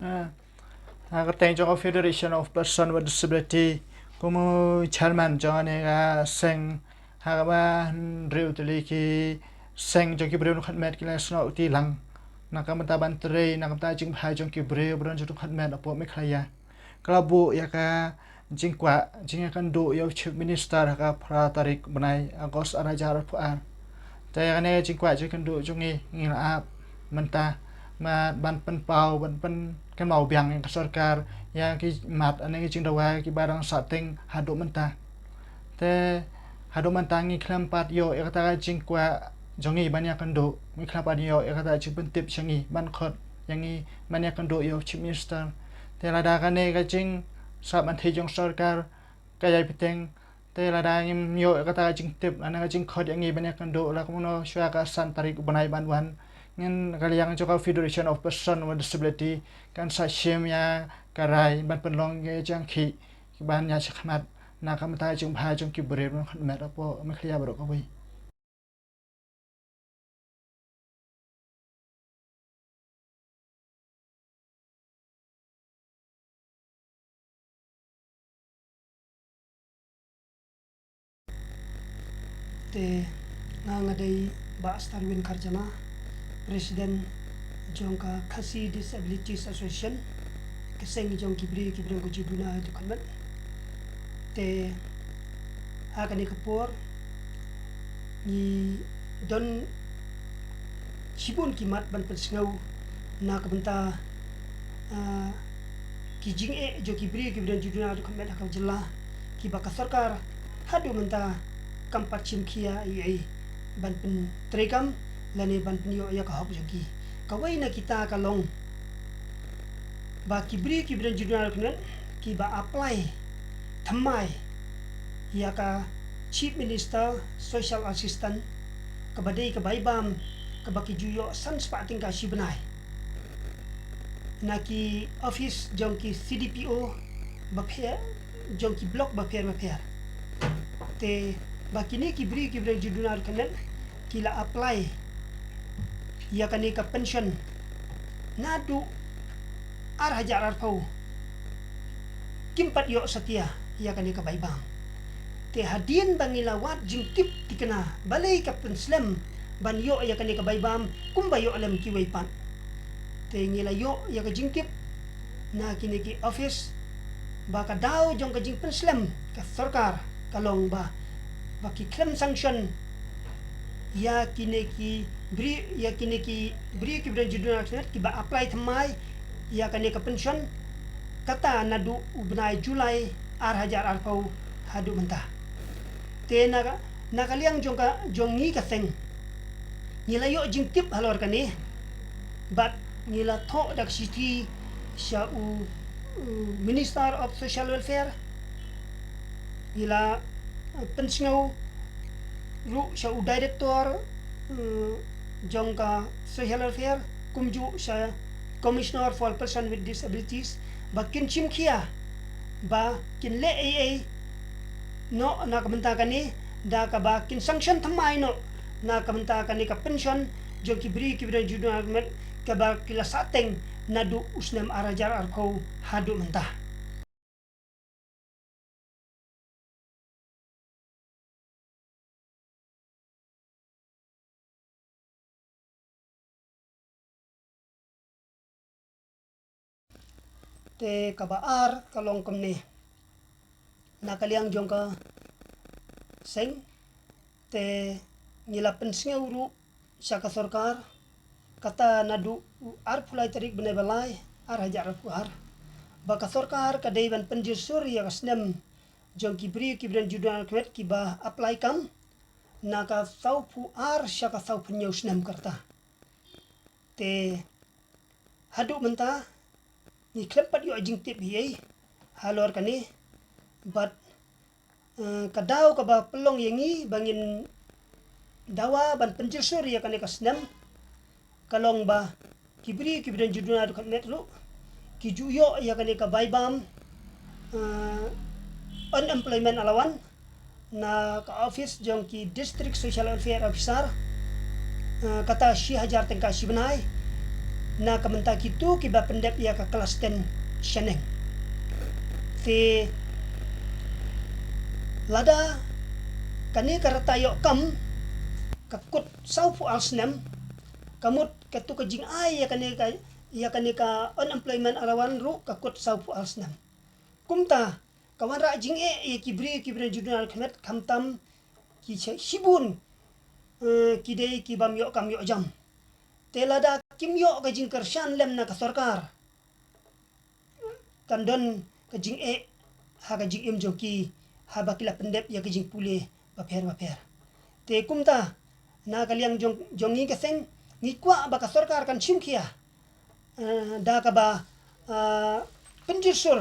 Teng jong Federation of Person with Disability kumu chairman jong ga seng ba riu tuli ki seng jong ki breu khatmet ki la sno ti lang nakamta ban tre nakamta jing phai jong ki breu bron jong khatmet apo me khlaya klabu ya ka jing kwa jing kan do yo chief minister ka pra tarik banai agos arajar pu an te ne jing kwa jing kan do jong ngi la menta ma ban pen pau ban pen kan mau biang yang sarkar ya ki mat ane ki jing dawa ki barang sateng hadu menta te hadu menta ngi klampat yo ya kata jing kwa jongi ban ya kan do ngi klampat yo ya kata jing pentip changi ban khot yang ngi ban ya kan do yo chief minister te la da kan ne ka jing sa ban the jong sarkar ka yai piteng te la da ngim yo ya kata jing tip ane ka jing khot yang ngi ban ya kan do la kuno shwa ka san tarik banai ban wan ngin kaliang joka Federation of Person with Disability kan sa shem ya karai ban penlong ye jang khi ban ya chakmat na kam ta jung bha jung ki bre ron khat met apo me khlia bro ko bai te ngadai ba Starwin Karjana Presiden jongka Khasi Disabilities Association keseng jong kibri ko jibuna itu kan te hakani kapor ni don sibun kimat ban pesngau na kabenta kijing jo kibri juduna itu kan hakam jela ki baka sarkar hadu menta kampat chimkhia ai ban pen trekam lane ban pen yo ya ka hok jogi kawai na kita kalong ba kibri juduna kan ki ba apply thamai ya ka chief minister social assistant kabadai ka baibam kabaki juyo sans pating ka sibnai naki office jongki CDPO bapher jongki block bapher te bakini kibri juduna kan kila apply ya kani ka pension nadu hajar arpau kimpat yo setia ya kani ka baibam te hadin bangila wat jingtip tikena balai ka penslam ban yo ya kani ka baibam kumba yo alam kiwai pan te ngila yo ya ka jingtip na kini ki office baka daw jong ka jing penslam ka sarkar kalong ba baki claim sanction ya kini ki bri juduna ki ba apply thamai ya kani ka pension kata nadu ubnai Julai hajar arpau hadu mentah te nakaliang jongi kaseng nila yo jingtip halor kani bat nila tho dak city sha Minister of Social Welfare nila pensngau ru sha director jongka social welfare kumju sha Commissioner for Person with Disabilities bakin chimkhia ba kin le AA no na kamenta kani da ka ba kin sanction thamai no na kamenta kani ka pension jo kibri juduna met ka ba kila sateng nadu usnam arajar arpau hadu mentah te kabaar kalong kamne nakaliang jongka seng te nila pensngau ru saka sarkar kata nadu arpulai tarik bene balai hajar arpuar baka sarkar kadai ban penjusur ya kasnem jong kibri juduna kwet kiba apply kam naka saupu saka saupu nyusnem karta te hadu menta ni klempat yo jingtip hiei halor kani bat kadau ka ba pelong yengi bangin dawa ban penjusur ya kani kasnem kalong ba kibri juduna kan netru kijuyo ya kani ka baibam unemployment alawan na ka office jong ki district social welfare officer kata shi hajar tengka shi benai na kamenta kitu kiba pendep ya ka kelas 10 sheneng te lada kani karatayo kam kakut saupu alsnem kamut katu kajing ay ya kani ka unemployment arawan ru kakut saupu alsnem kumta kawan ra jing e kibri judunal khamet khamtam ki hibun kidei kibam yo kam yo jam telada kim yo ka jing kershan lem na ka sarkar kandon ka jing e ha ka jing em joki ha bakila pendep ya ka jing pule baper te kumta na kaliang jongi ka seng ngikwa baka sarkar kan chimkia da ka ba penjusur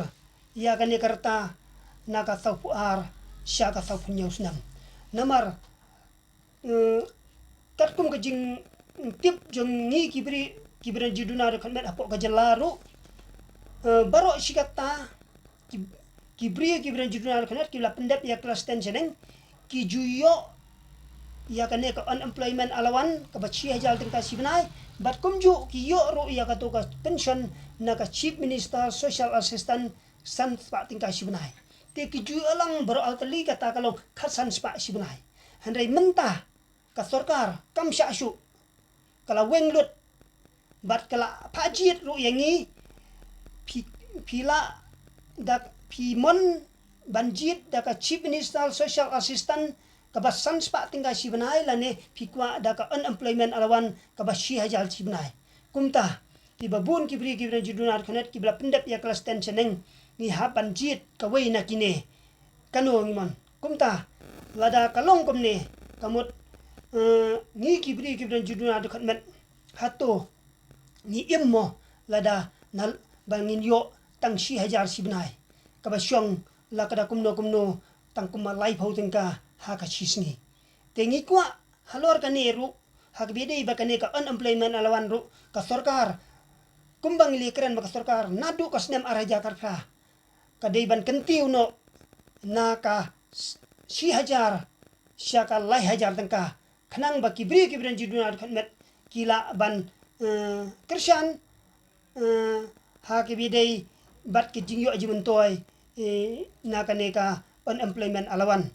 ya kan karta na ka saupu ar sya ka saupu nyausnam namar katkum ka jing tip jongi kibri juduna kan met apok ka jelaru baro sikata kibri juduna kan kila pendep ya kelas 10 seneng ki juyo ya kane ka unemployment alawan ka bachi hajal tingka sibnai bat kumju ki yo ro ya ka to ka pension na ka chief minister social assistant san spa tingka sibnai te ki ju alang baro altali kata kalau khasan spa sibnai handai mentah ka sarkar kam sya syu kala wenglut bat kala pajit ru yangi pila dak pimon banjit da ka chief minister social assistant kabasan spa tinggal sibnai lane pikwa da ka unemployment alawan kabashi hajal sibnai kumta kibabun kibri judunar kanet kibla pendap ya kelas 10 seneng ni ha banjit ka wei na kine kanu ngimon kumta lada kalong komne kamut ni kibri judunar kanet hato ni immo lada nal bangin yo tangshi hajar sibnai kabasyong la kada kumno tangkuma life ho tingka haka chisni tengi kwa halor kaneru hak bede ba kane ka unemployment alawan ru ka sarkar kumbang likren ba ka sarkar nadu ka snem araja karka kadai ban kentiu no naka si hajar syaka lai hajar tengka kanang ba kibri juduna khamet kila ban kershan hak bede bat kijing yo ajimentoy na kane ka unemployment alawan